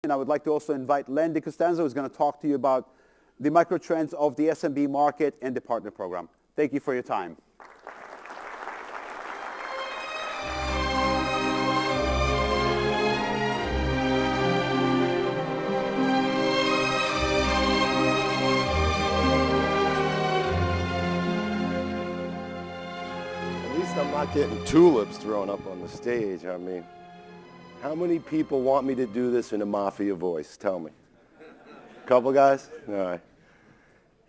And I would like to also invite Len DiCostanzo, who's going to talk to you about the microtrends of the SMB market and the partner program. Thank you for your time. At least I'm not getting tulips thrown up on the stage. I mean, how many people want me to do this in a mafia voice? Tell me. Couple guys? All right.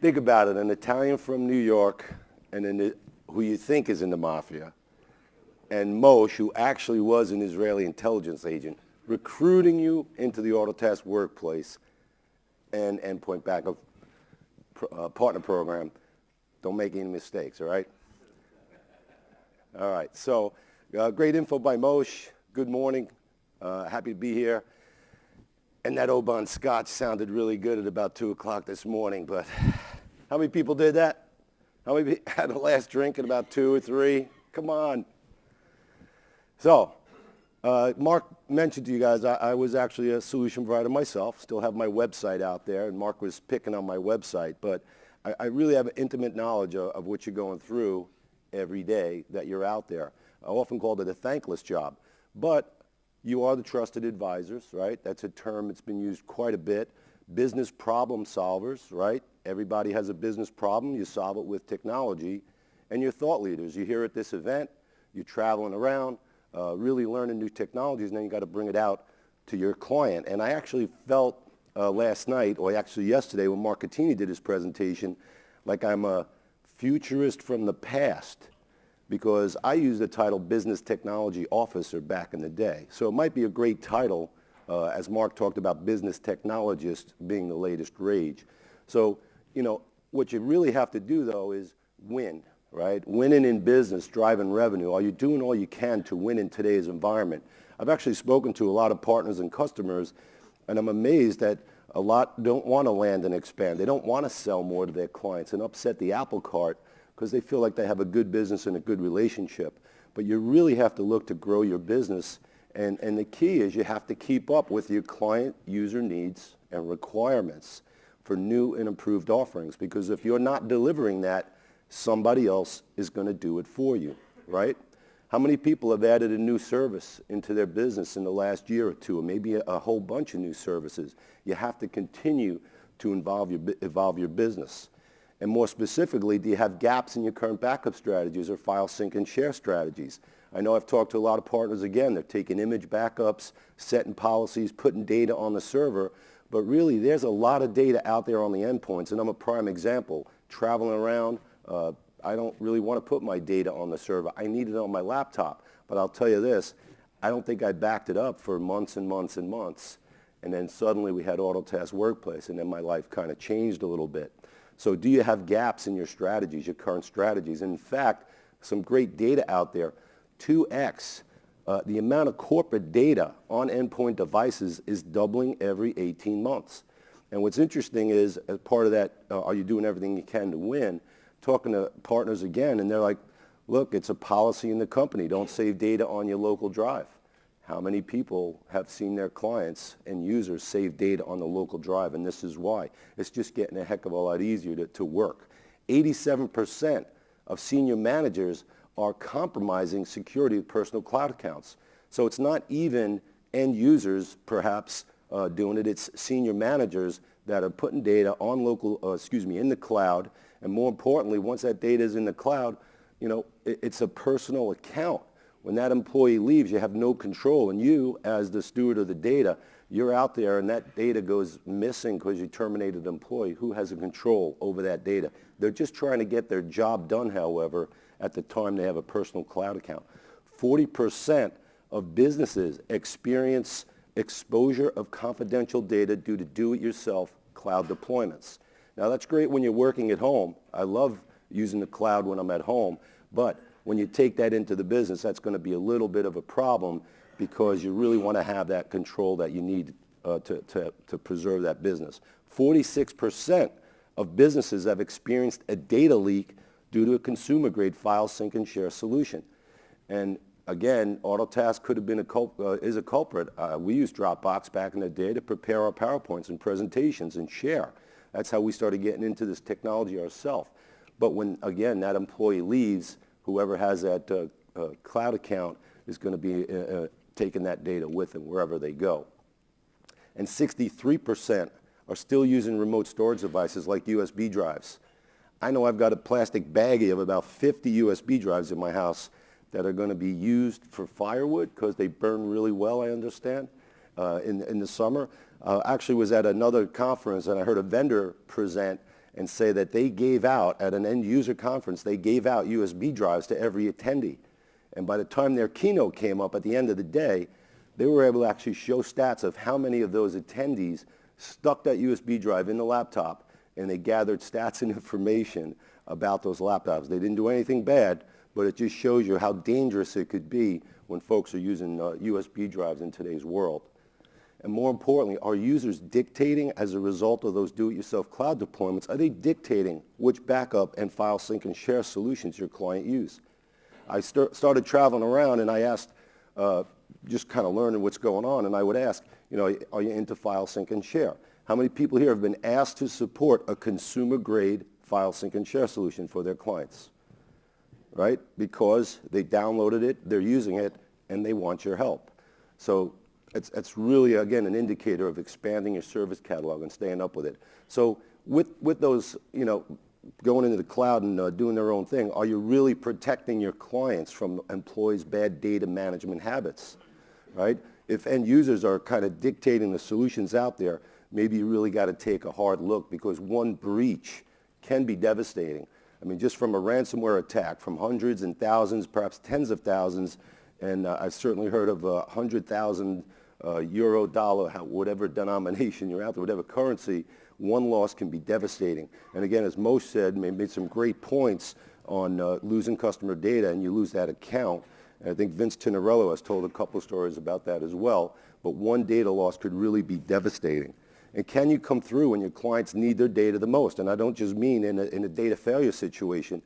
Think about it. An Italian from New York, and who you think is in the mafia, and Moshe, who actually was an Israeli intelligence agent, recruiting you into the Autotask workplace and Endpoint backup partner program. Don't make any mistakes, all right? All right, so great info by Moshe. Good morning. Happy to be here. And that Oban Scotch sounded really good at about 2 o'clock this morning, but how many people did that? How many had the last drink at about 2 or 3? Come on. So, Mark mentioned to you guys, I was actually a solution provider myself, still have my website out there, and Mark was picking on my website, but I really have an intimate knowledge of what you're going through every day that you're out there. I often called it a thankless job, but you are the trusted advisors, right? That's a term that's been used quite a bit. Business problem solvers, right? Everybody has a business problem. You solve it with technology. And you're thought leaders. You're here at this event. You're traveling around, really learning new technologies, and then you got to bring it out to your client. And I actually felt last night, or actually yesterday when Mark Catini did his presentation, like I'm a futurist from the past, because I used the title Business Technology Officer back in the day. So it might be a great title, as Mark talked about business technologist being the latest rage. So, you know, what you really have to do, though, is win, right? Winning in business, driving revenue. Are you doing all you can to win in today's environment? I've actually spoken to a lot of partners and customers, and I'm amazed that a lot don't want to land and expand. They don't want to sell more to their clients and upset the apple cart, because they feel like they have a good business and a good relationship. But you really have to look to grow your business, and the key is you have to keep up with your client user needs and requirements for new and improved offerings, because if you're not delivering that, somebody else is going to do it for you, right? How many people have added a new service into their business in the last year or two, or maybe a whole bunch of new services? You have to continue to evolve your business. And more specifically, do you have gaps in your current backup strategies or file sync and share strategies? I know I've talked to a lot of partners, again, they're taking image backups, setting policies, putting data on the server, but really there's a lot of data out there on the endpoints, and I'm a prime example. Traveling around, I don't really want to put my data on the server. I need it on my laptop, but I'll tell you this, I don't think I backed it up for months and months and months, and then suddenly we had Autotask Workplace, and then my life kind of changed a little bit. So do you have gaps in your strategies, your current strategies? And in fact, some great data out there, 2x, the amount of corporate data on endpoint devices is doubling every 18 months. And what's interesting is, as part of that, are you doing everything you can to win? Talking to partners again, and they're like, look, it's a policy in the company. Don't save data on your local drive. How many people have seen their clients and users save data on the local drive? And this is why. It's just getting a heck of a lot easier to work. 87% of senior managers are compromising security of personal cloud accounts. So it's not even end users, perhaps, doing it. It's senior managers that are putting data on in the cloud. And more importantly, once that data is in the cloud, you know, it's a personal account. When that employee leaves, you have no control. And you, as the steward of the data, you're out there and that data goes missing because you terminated an employee. Who has a control over that data? They're just trying to get their job done, however, at the time they have a personal cloud account. 40% of businesses experience exposure of confidential data due to do-it-yourself cloud deployments. Now, that's great when you're working at home. I love using the cloud when I'm at home, but when you take that into the business, that's going to be a little bit of a problem, because you really want to have that control that you need to preserve that business. 46% of businesses have experienced a data leak due to a consumer-grade file sync and share solution. And again, Autotask could have been is a culprit. We used Dropbox back in the day to prepare our PowerPoints and presentations and share. That's how we started getting into this technology ourselves. But when, again, that employee leaves, whoever has that cloud account is going to be taking that data with them wherever they go. And 63% are still using remote storage devices like USB drives. I know I've got a plastic baggie of about 50 USB drives in my house that are going to be used for firewood because they burn really well, I understand, in the summer. Actually was at another conference and I heard a vendor present and say that they gave out, at an end user conference, they gave out USB drives to every attendee. And by the time their keynote came up at the end of the day, they were able to actually show stats of how many of those attendees stuck that USB drive in the laptop, and they gathered stats and information about those laptops. They didn't do anything bad, but it just shows you how dangerous it could be when folks are using USB drives in today's world. And more importantly, are users dictating as a result of those do-it-yourself cloud deployments, are they dictating which backup and file sync and share solutions your client use? I started traveling around and I asked, just kind of learning what's going on, and I would ask, are you into file sync and share? How many people here have been asked to support a consumer-grade file sync and share solution for their clients? Right? Because they downloaded it, they're using it, and they want your help. So it's really, again, an indicator of expanding your service catalog and staying up with it. So with those, going into the cloud and doing their own thing, are you really protecting your clients from employees' bad data management habits, right? If end users are kind of dictating the solutions out there, maybe you really got to take a hard look, because one breach can be devastating. I mean, just from a ransomware attack, from hundreds and thousands, perhaps tens of thousands, and I've certainly heard of 100,000 euro, dollar, whatever denomination you're out there, whatever currency, one loss can be devastating. And again, as Moshe said, made some great points on losing customer data, and you lose that account. And I think Vince Tinarello has told a couple of stories about that as well. But one data loss could really be devastating. And can you come through when your clients need their data the most? And I don't just mean in a data failure situation.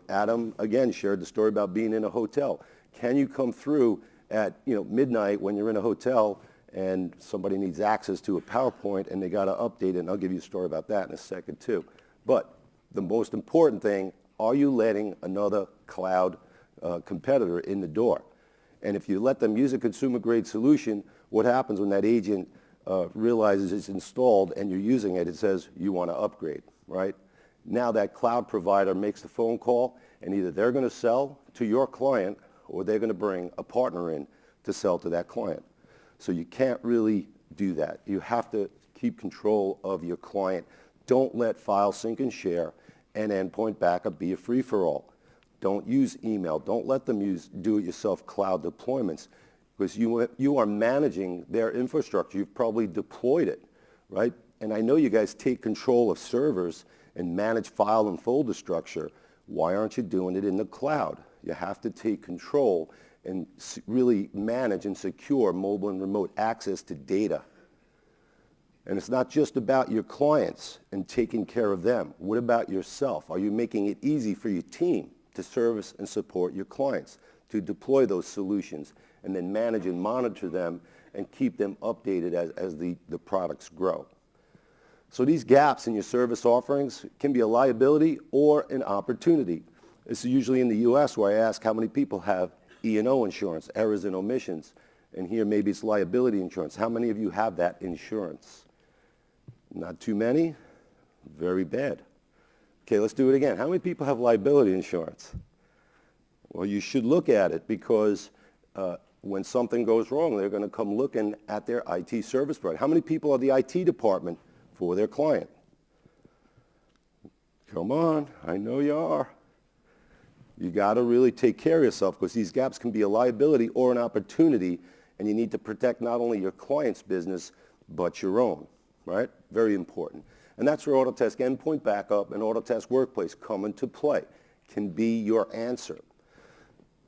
Adam, again, shared the story about being in a hotel. Can you come through at midnight when you're in a hotel and somebody needs access to a PowerPoint and they got to update it? And I'll give you a story about that in a second too. But the most important thing, are you letting another cloud competitor in the door? And if you let them use a consumer-grade solution, what happens when that agent realizes it's installed and you're using it, it says you want to upgrade, right? Now that cloud provider makes the phone call, and either they're going to sell to your client or they're going to bring a partner in to sell to that client. So you can't really do that. You have to keep control of your client. Don't let file sync and share and endpoint backup be a free-for-all. Don't use email. Don't let them use do-it-yourself cloud deployments, because you are managing their infrastructure. You've probably deployed it, right? And I know you guys take control of servers and manage file and folder structure. Why aren't you doing it in the cloud? You have to take control and really manage and secure mobile and remote access to data. And it's not just about your clients and taking care of them. What about yourself? Are you making it easy for your team to service and support your clients, to deploy those solutions, and then manage and monitor them and keep them updated as the products grow? So these gaps in your service offerings can be a liability or an opportunity. This is usually in the US, where I ask how many people have E&O insurance, errors and omissions. And here maybe it's liability insurance. How many of you have that insurance? Not too many? Very bad. Okay, let's do it again. How many people have liability insurance? Well, you should look at it, because when something goes wrong, they're going to come looking at their IT service provider. How many people are the IT department for their client? Come on, I know you are. You got to really take care of yourself, because these gaps can be a liability or an opportunity, and you need to protect not only your client's business, but your own, right? Very important. And that's where Autotask Endpoint Backup and Autotask Workplace come into play, can be your answer.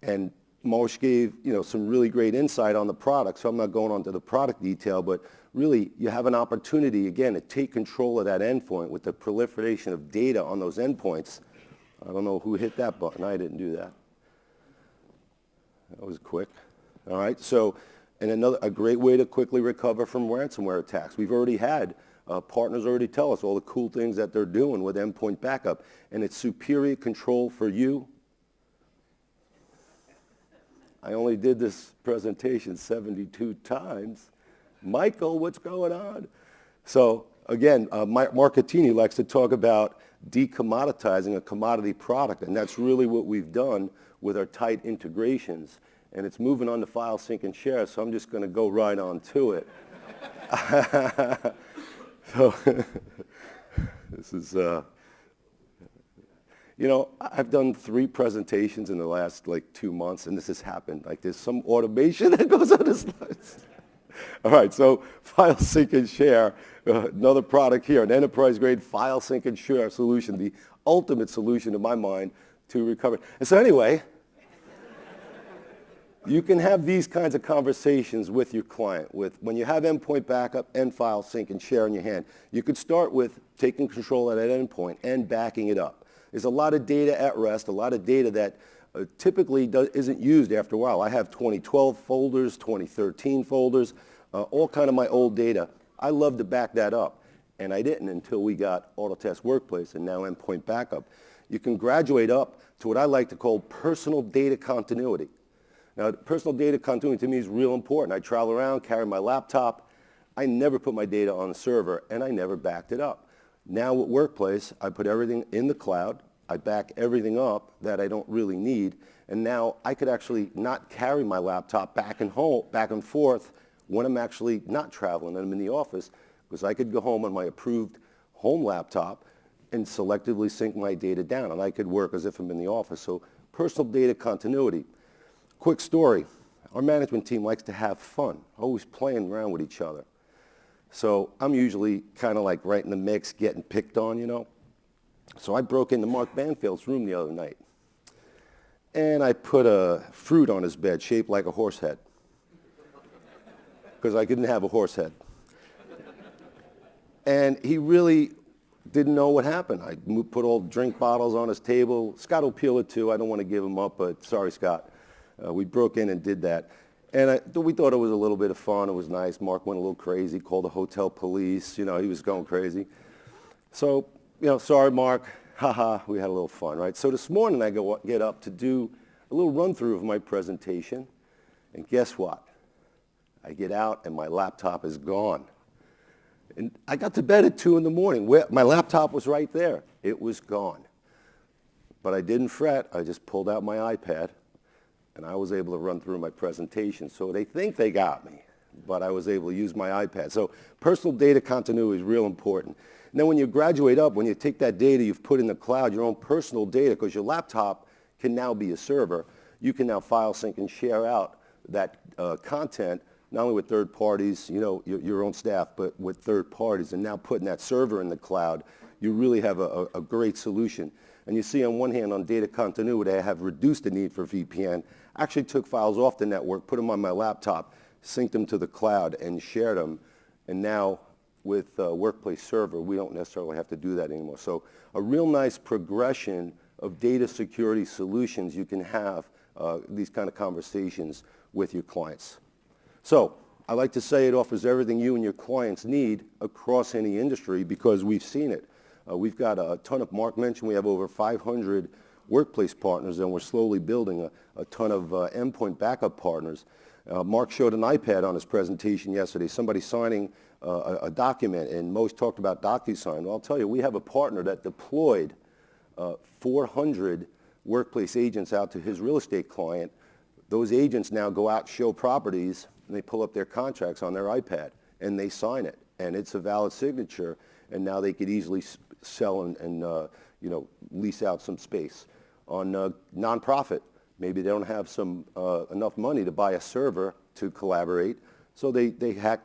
And Moshe gave some really great insight on the product, so I'm not going on to the product detail, but really you have an opportunity, again, to take control of that endpoint with the proliferation of data on those endpoints. I don't know who hit that button. I didn't do that. That was quick. All right, so, and a great way to quickly recover from ransomware attacks. We've already had partners already tell us all the cool things that they're doing with endpoint backup, and it's superior control for you. I only did this presentation 72 times. Michael, what's going on? So again, Mark Catini likes to talk about decommoditizing a commodity product, and that's really what we've done with our tight integrations. And it's moving on to file, sync, and share, so I'm just going to go right on to it. So this is, you know, I've done 3 presentations in the last 2 months, and this has happened. There's some automation that goes on the slides. All right, so file, sync, and share, another product here, an enterprise-grade file, sync, and share solution, the ultimate solution in my mind to recover. And so anyway, you can have these kinds of conversations with your client. When you have endpoint backup and file, sync, and share in your hand, you could start with taking control of that endpoint and backing it up. There's a lot of data at rest, a lot of data that typically isn't used after a while. I have 2012 folders, 2013 folders, all kind of my old data. I love to back that up, and I didn't until we got Autotask Workplace and now Endpoint Backup. You can graduate up to what I like to call personal data continuity. Now, personal data continuity to me is real important. I travel around, carry my laptop. I never put my data on the server, and I never backed it up. Now with Workplace, I put everything in the cloud. I back everything up that I don't really need, and now I could actually not carry my laptop back and forth when I'm actually not traveling and I'm in the office, because I could go home on my approved home laptop and selectively sync my data down, and I could work as if I'm in the office. So personal data continuity. Quick story. Our management team likes to have fun, always playing around with each other. So I'm usually kind of right in the mix, getting picked on, you know. So I broke into Mark Banfield's room the other night, and I put a fruit on his bed shaped like a horse head, because I couldn't have a horse head. And he really didn't know what happened. I put all drink bottles on his table. Scott will peel it too. I don't want to give him up, but sorry, Scott. We broke in and did that. And we thought it was a little bit of fun. It was nice. Mark went a little crazy, called the hotel police. You know, he was going crazy. So, you know, sorry, Mark. Haha, we had a little fun, right? So this morning I get up to do a little run-through of my presentation. And guess what? I get out and my laptop is gone. And I got to bed at 2 in the morning. My laptop was right there. It was gone. But I didn't fret. I just pulled out my iPad, and I was able to run through my presentation. So they think they got me, but I was able to use my iPad. So personal data continuity is real important. And then when you graduate up, when you take that data you've put in the cloud, your own personal data, because your laptop can now be a server, you can now file, sync, and share out that content, not only with third parties, you know, your own staff, but with third parties. And now putting that server in the cloud, you really have a great solution. And you see on one hand, on data continuity, I have reduced the need for VPN. Actually took files off the network, put them on my laptop, synced them to the cloud, and shared them. And now with Workplace Server, we don't necessarily have to do that anymore. So a real nice progression of data security solutions. You can have these kind of conversations with your clients. So I like to say it offers everything you and your clients need across any industry, because we've seen it. We've got a ton of, Mark mentioned we have over 500 workplace partners, and we're slowly building a ton of endpoint backup partners. Mark showed an iPad on his presentation yesterday, somebody signing a document, and Mo's talked about DocuSign. Well, I'll tell you, we have a partner that deployed 400 workplace agents out to his real estate client. Those agents now go out, show properties, and they pull up their contracts on their iPad, and they sign it, and it's a valid signature, and now they could easily sell and you know, lease out some space. On nonprofit, maybe they don't have enough money to buy a server to collaborate, so they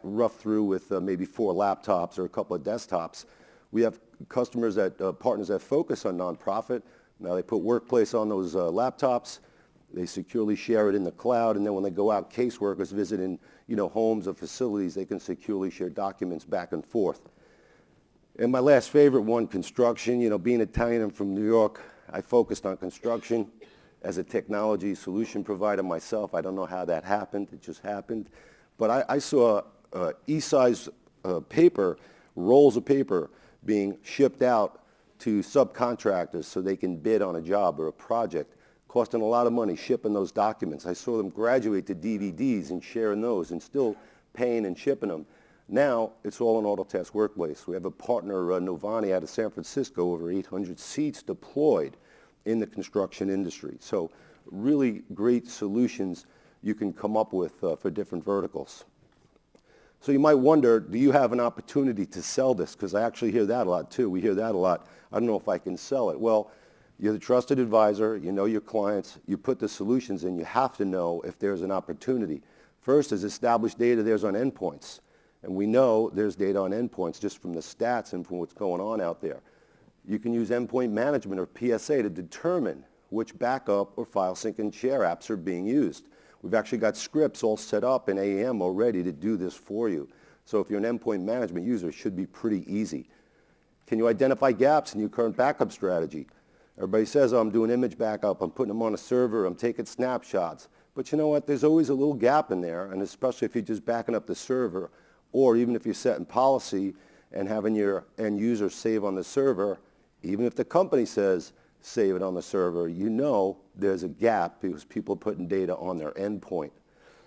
rough through with maybe 4 laptops or a couple of desktops. We have customers partners that focus on nonprofit. Now they put Workplace on those laptops. They securely share it in the cloud, and then when they go out, caseworkers visiting, you know, homes or facilities, they can securely share documents back and forth. And my last favorite one, construction. You know, being Italian and from New York, I focused on construction. as a technology solution provider myself. I don't know how that happened. It just happened. But I saw E-size paper, rolls of paper being shipped out to subcontractors so they can bid on a job or a project, costing a lot of money shipping those documents. I saw them graduate to DVDs and sharing those and still paying and shipping them. Now it's all in Autotask Workplace. We have a partner, Novani, out of San Francisco, over 800 seats deployed in the construction industry. So really great solutions you can come up with for different verticals. So you might wonder, do you have an opportunity to sell this? Because I actually hear that a lot too. We hear that a lot. I don't know if I can sell it. Well, you're the trusted advisor. You know your clients. You put the solutions in. You have to know if there's an opportunity. First is established data there's on endpoints. And we know there's data on endpoints just from the stats and from what's going on out there. You can use endpoint management or PSA to determine which backup or file sync and share apps are being used. We've actually got scripts all set up in AAM already to do this for you. So if you're an endpoint management user, it should be pretty easy. Can you identify gaps in your current backup strategy? Everybody says, oh, I'm doing image backup, I'm putting them on a server, I'm taking snapshots. But you know what? There's always a little gap in there, and especially if you're just backing up the server, or even if you're setting policy and having your end user save on the server, even if the company says save it on the server, you know there's a gap because people are putting data on their endpoint.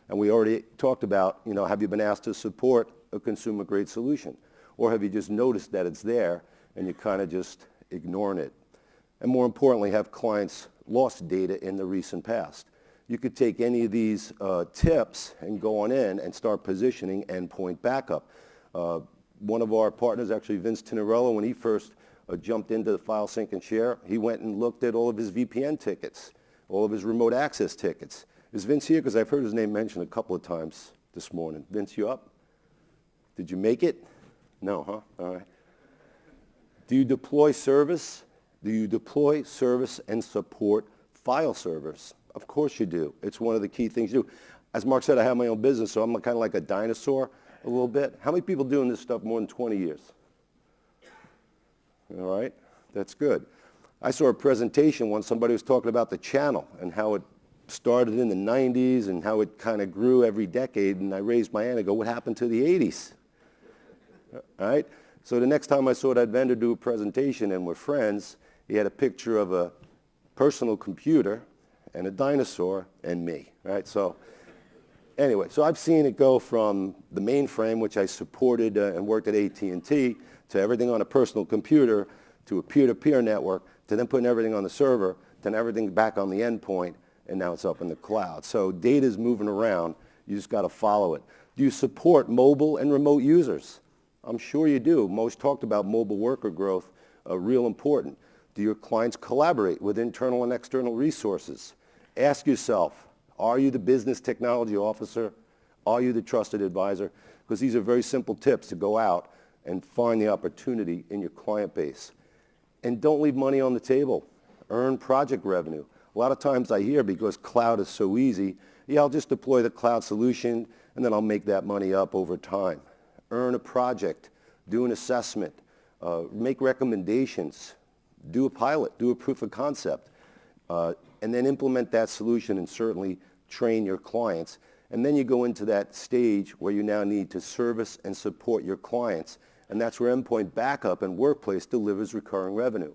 And we already talked about, have you been asked to support a consumer-grade solution? Or have you just noticed that it's there and you're kind of just ignoring it? And more importantly, have clients lost data in the recent past? You could take any of these tips and go on in and start positioning endpoint backup. One of our partners, actually Vince Tinarello, when he first jumped into the file sync and share, he went and looked at all of his VPN tickets, all of his remote access tickets. Is Vince here? Because I've heard his name mentioned a couple of times this morning. Vince, you up? Did you make it? No, huh? All right. Do you deploy service? Do you deploy service and support file servers? Of course you do. It's one of the key things you do. As Mark said, I have my own business, so I'm kind of like a dinosaur a little bit. How many people doing this stuff more than 20 years? All right, that's good. I saw a presentation once, somebody was talking about the channel and how it started in the 90s and how it kind of grew every decade, and I raised my hand and go, what happened to the 80s? All right, so the next time I saw that vendor do a presentation and we're friends, he had a picture of a personal computer and a dinosaur and me, right? So anyway, so I've seen it go from the mainframe, which I supported and worked at AT&T, to everything on a personal computer, to a peer-to-peer network, to then putting everything on the server, then everything back on the endpoint, and now it's up in the cloud. So data's moving around. You just got to follow it. Do you support mobile and remote users? I'm sure you do. Most talked about mobile worker growth, real important. Do your clients collaborate with internal and external resources? Ask yourself, are you the business technology officer? Are you the trusted advisor? Because these are very simple tips to go out and find the opportunity in your client base. And don't leave money on the table. Earn project revenue. A lot of times I hear, because cloud is so easy, yeah, I'll just deploy the cloud solution and then I'll make that money up over time. Earn a project, do an assessment, make recommendations, do a pilot, do a proof of concept, and then implement that solution and certainly train your clients. And then you go into that stage where you now need to service and support your clients. And that's where endpoint backup and workplace delivers recurring revenue.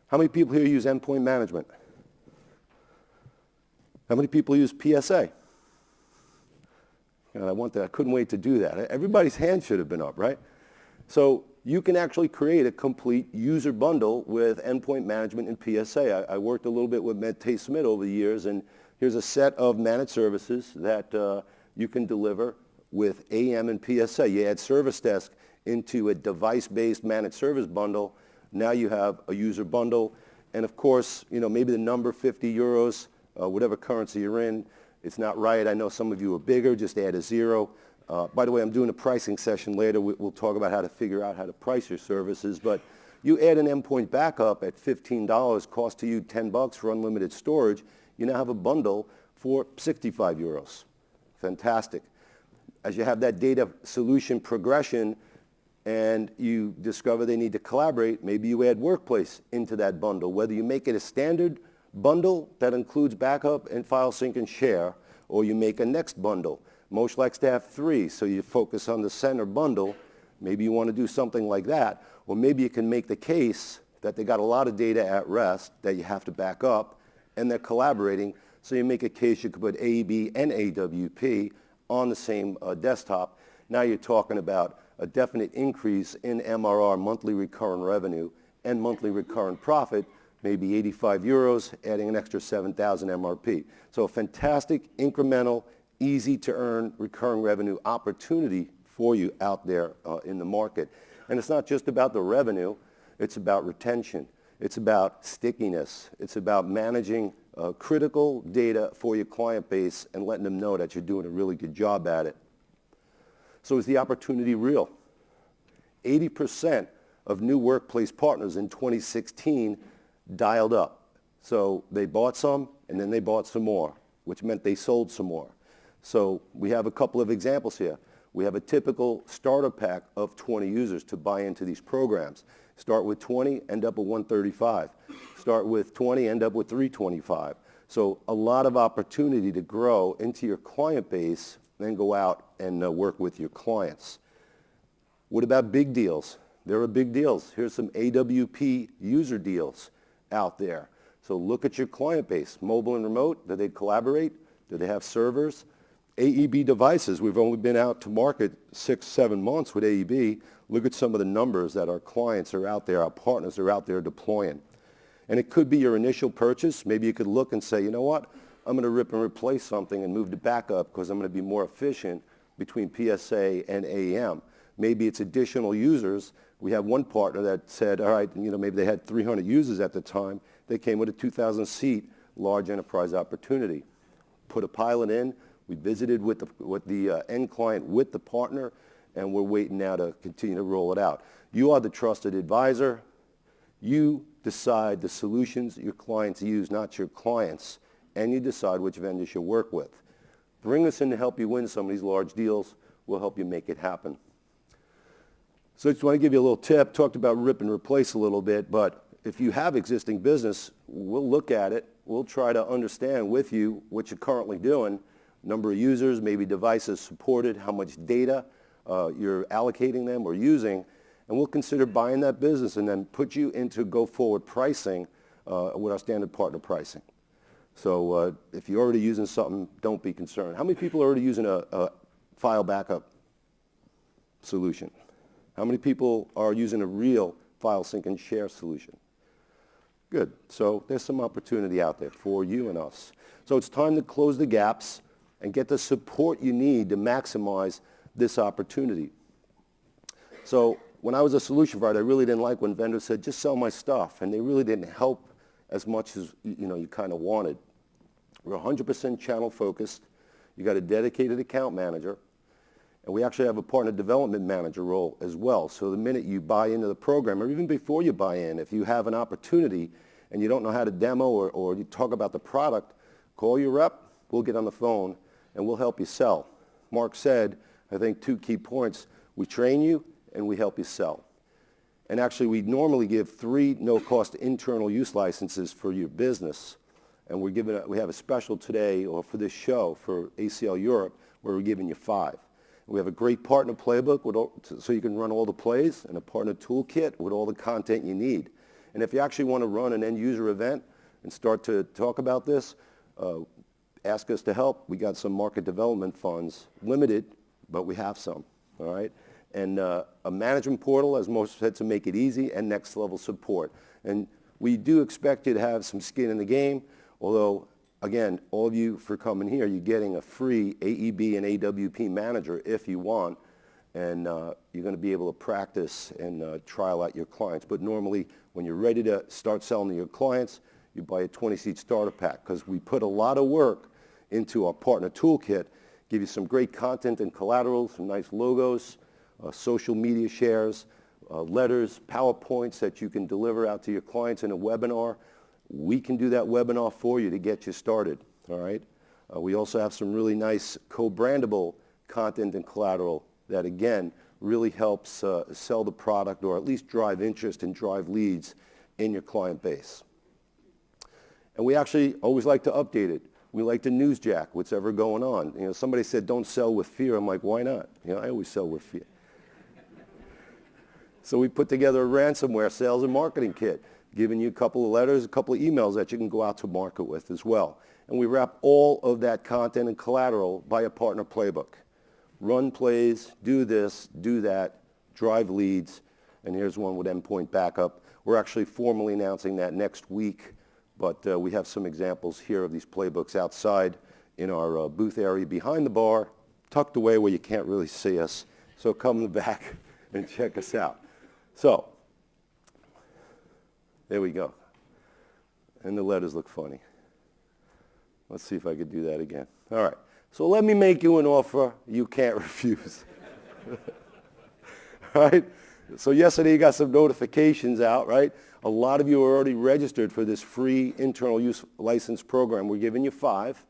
How many people here use endpoint management? How many people use PSA? I couldn't wait to do that. Everybody's hand should have been up, right? So you can actually create a complete user bundle with endpoint management and PSA. I worked a little bit with Medtay Smith over the years, and here's a set of managed services that you can deliver with AM and PSA. You add Service Desk into a device-based managed service bundle. Now you have a user bundle. And of course, maybe the number 50 euros, whatever currency you're in, it's not right. I know some of you are bigger, just add a zero. By the way, I'm doing a pricing session later. We'll talk about how to figure out how to price your services. But you add an endpoint backup at $15, cost to you $10 for unlimited storage. You now have a bundle for 65 euros. Fantastic. As you have that data solution progression and you discover they need to collaborate, maybe you add Workplace into that bundle. Whether you make it a standard Bundle that includes backup and file sync and share, or you make a next bundle. Most likes to have 3, so you focus on the center bundle. Maybe you want to do something like that, or maybe you can make the case that they got a lot of data at rest that you have to back up, and they're collaborating, so you make a case you could put AEB and AWP on the same desktop. Now you're talking about a definite increase in MRR, monthly recurrent revenue, and monthly recurrent profit, maybe 85 euros, adding an extra 7,000 MRP. So a fantastic, incremental, easy to earn recurring revenue opportunity for you out there in the market. And it's not just about the revenue, it's about retention. It's about stickiness. It's about managing critical data for your client base and letting them know that you're doing a really good job at it. So is the opportunity real? 80% of new workplace partners in 2016 dialed up. So they bought some, and then they bought some more, which meant they sold some more. So we have a couple of examples here. We have a typical starter pack of 20 users to buy into these programs. Start with 20, end up with 135. Start with 20, end up with 325. So a lot of opportunity to grow into your client base, then go out and work with your clients. What about big deals? There are big deals. Here's some AWP user deals out there. So look at your client base. Mobile and remote, do they collaborate? Do they have servers? AEB devices, we've only been out to market 6-7 months with AEB. Look at some of the numbers that our clients are out there, our partners are out there deploying. And it could be your initial purchase. Maybe you could look and say, you know what, I'm going to rip and replace something and move to backup because I'm going to be more efficient between PSA and AEM. Maybe it's additional users. We have one partner that said, all right, maybe they had 300 users at the time. They came with a 2,000 seat large enterprise opportunity. Put a pilot in. We visited with the end client with the partner, and we're waiting now to continue to roll it out. You are the trusted advisor. You decide the solutions your clients use, not your clients, and you decide which vendors you work with. Bring us in to help you win some of these large deals. We'll help you make it happen. So I just want to give you a little tip. Talked about rip and replace a little bit, but if you have existing business, we'll look at it. We'll try to understand with you what you're currently doing, number of users, maybe devices supported, how much data you're allocating them or using, and we'll consider buying that business and then put you into go-forward pricing with our standard partner pricing. So if you're already using something, don't be concerned. How many people are already using a file backup solution? How many people are using a real file sync and share solution? Good. So there's some opportunity out there for you and us. So it's time to close the gaps and get the support you need to maximize this opportunity. So when I was a solution provider, I really didn't like when vendors said, just sell my stuff, and they really didn't help as much as you kind of wanted. We're 100% channel focused. You got a dedicated account manager, and we actually have a partner development manager role as well. So the minute you buy into the program, or even before you buy in, if you have an opportunity and you don't know how to demo or you talk about the product, call your rep, we'll get on the phone, and we'll help you sell. Mark said, I think 2 key points. We train you, and we help you sell. And actually, we normally give 3 no-cost internal use licenses for your business. And we have a special today, or for this show, for ACL Europe, where we're giving you 5. We have a great partner playbook so you can run all the plays, and a partner toolkit with all the content you need. And if you actually want to run an end-user event and start to talk about this, ask us to help. We got some market development funds, limited, but we have some, all right? And a management portal, as most said, to make it easy, and next level support. And we do expect you to have some skin in the game, although, again, all of you for coming here, you're getting a free AEB and AWP manager if you want, and you're going to be able to practice and trial out your clients. But normally, when you're ready to start selling to your clients, you buy a 20-seat starter pack, because we put a lot of work into our partner toolkit, give you some great content and collateral, some nice logos, social media shares, letters, PowerPoints that you can deliver out to your clients in a webinar. We can do that webinar for you to get you started, all right? We also have some really nice co-brandable content and collateral that, again, really helps sell the product, or at least drive interest and drive leads in your client base. And we actually always like to update it. We like to newsjack what's ever going on. You know, somebody said, don't sell with fear. I'm like, why not? You know, I always sell with fear. So we put together a ransomware sales and marketing kit, giving you a couple of letters, a couple of emails that you can go out to market with as well. And we wrap all of that content and collateral by a partner playbook. Run plays, do this, do that, drive leads, and here's one with Endpoint backup. We're actually formally announcing that next week, but we have some examples here of these playbooks outside in our booth area behind the bar, tucked away where you can't really see us. So come in the back and check us out. So, there we go. And the letters look funny. Let's see if I could do that again. All right. So let me make you an offer you can't refuse. All right? So yesterday you got some notifications out, right? A lot of you are already registered for this free internal use license program. We're giving you 5.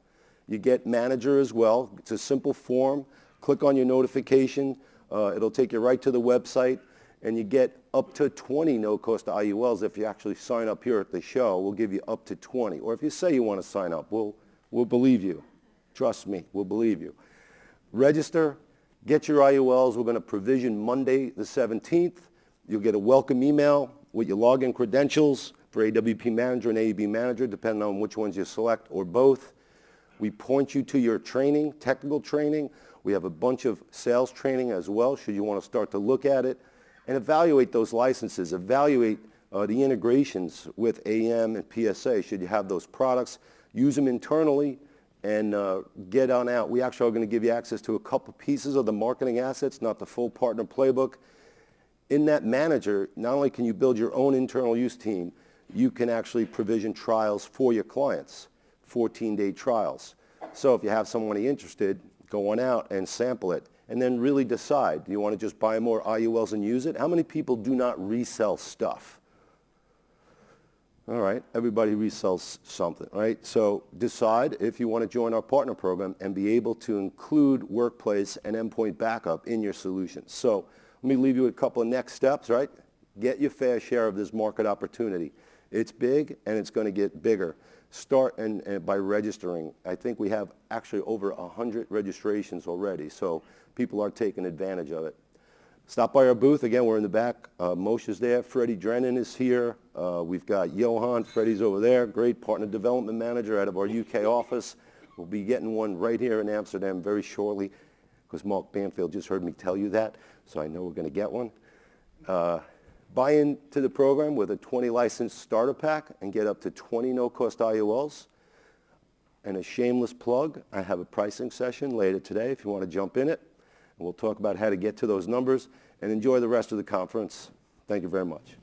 You get manager as well. It's a simple form. Click on your notification. It'll take you right to the website. And you get up to 20 no-cost IULs. If you actually sign up here at the show, we'll give you up to 20. Or if you say you want to sign up, we'll believe you. Trust me, we'll believe you. Register, get your IULs. We're going to provision Monday the 17th. You'll get a welcome email with your login credentials for AWP Manager and AEB Manager, depending on which ones you select, or both. We point you to your training, technical training. We have a bunch of sales training as well, should you want to start to look at it. And evaluate those licenses, evaluate the integrations with AM and PSA, should you have those products. Use them internally and get on out. We actually are going to give you access to a couple pieces of the marketing assets, not the full partner playbook. In that manager, not only can you build your own internal use team, you can actually provision trials for your clients, 14-day trials. So if you have somebody interested, go on out and sample it. And then really decide, do you want to just buy more IULs and use it? How many people do not resell stuff? All right, everybody resells something, right? So decide if you want to join our partner program and be able to include Workplace and Endpoint backup in your solutions. So let me leave you with a couple of next steps, right? Get your fair share of this market opportunity. It's big and it's going to get bigger. Start and by registering. I think we have actually over 100 registrations already, so people are taking advantage of it. Stop by our booth. Again, we're in the back. Moshe's there. Freddie Drennan is here. We've got Johan. Freddie's over there. Great partner development manager out of our UK office. We'll be getting one right here in Amsterdam very shortly, because Mark Banfield just heard me tell you that, so I know we're going to get one. Buy into the program with a 20 license starter pack and get up to 20 no-cost IULs. And a shameless plug, I have a pricing session later today if you want to jump in it. And we'll talk about how to get to those numbers and enjoy the rest of the conference. Thank you very much.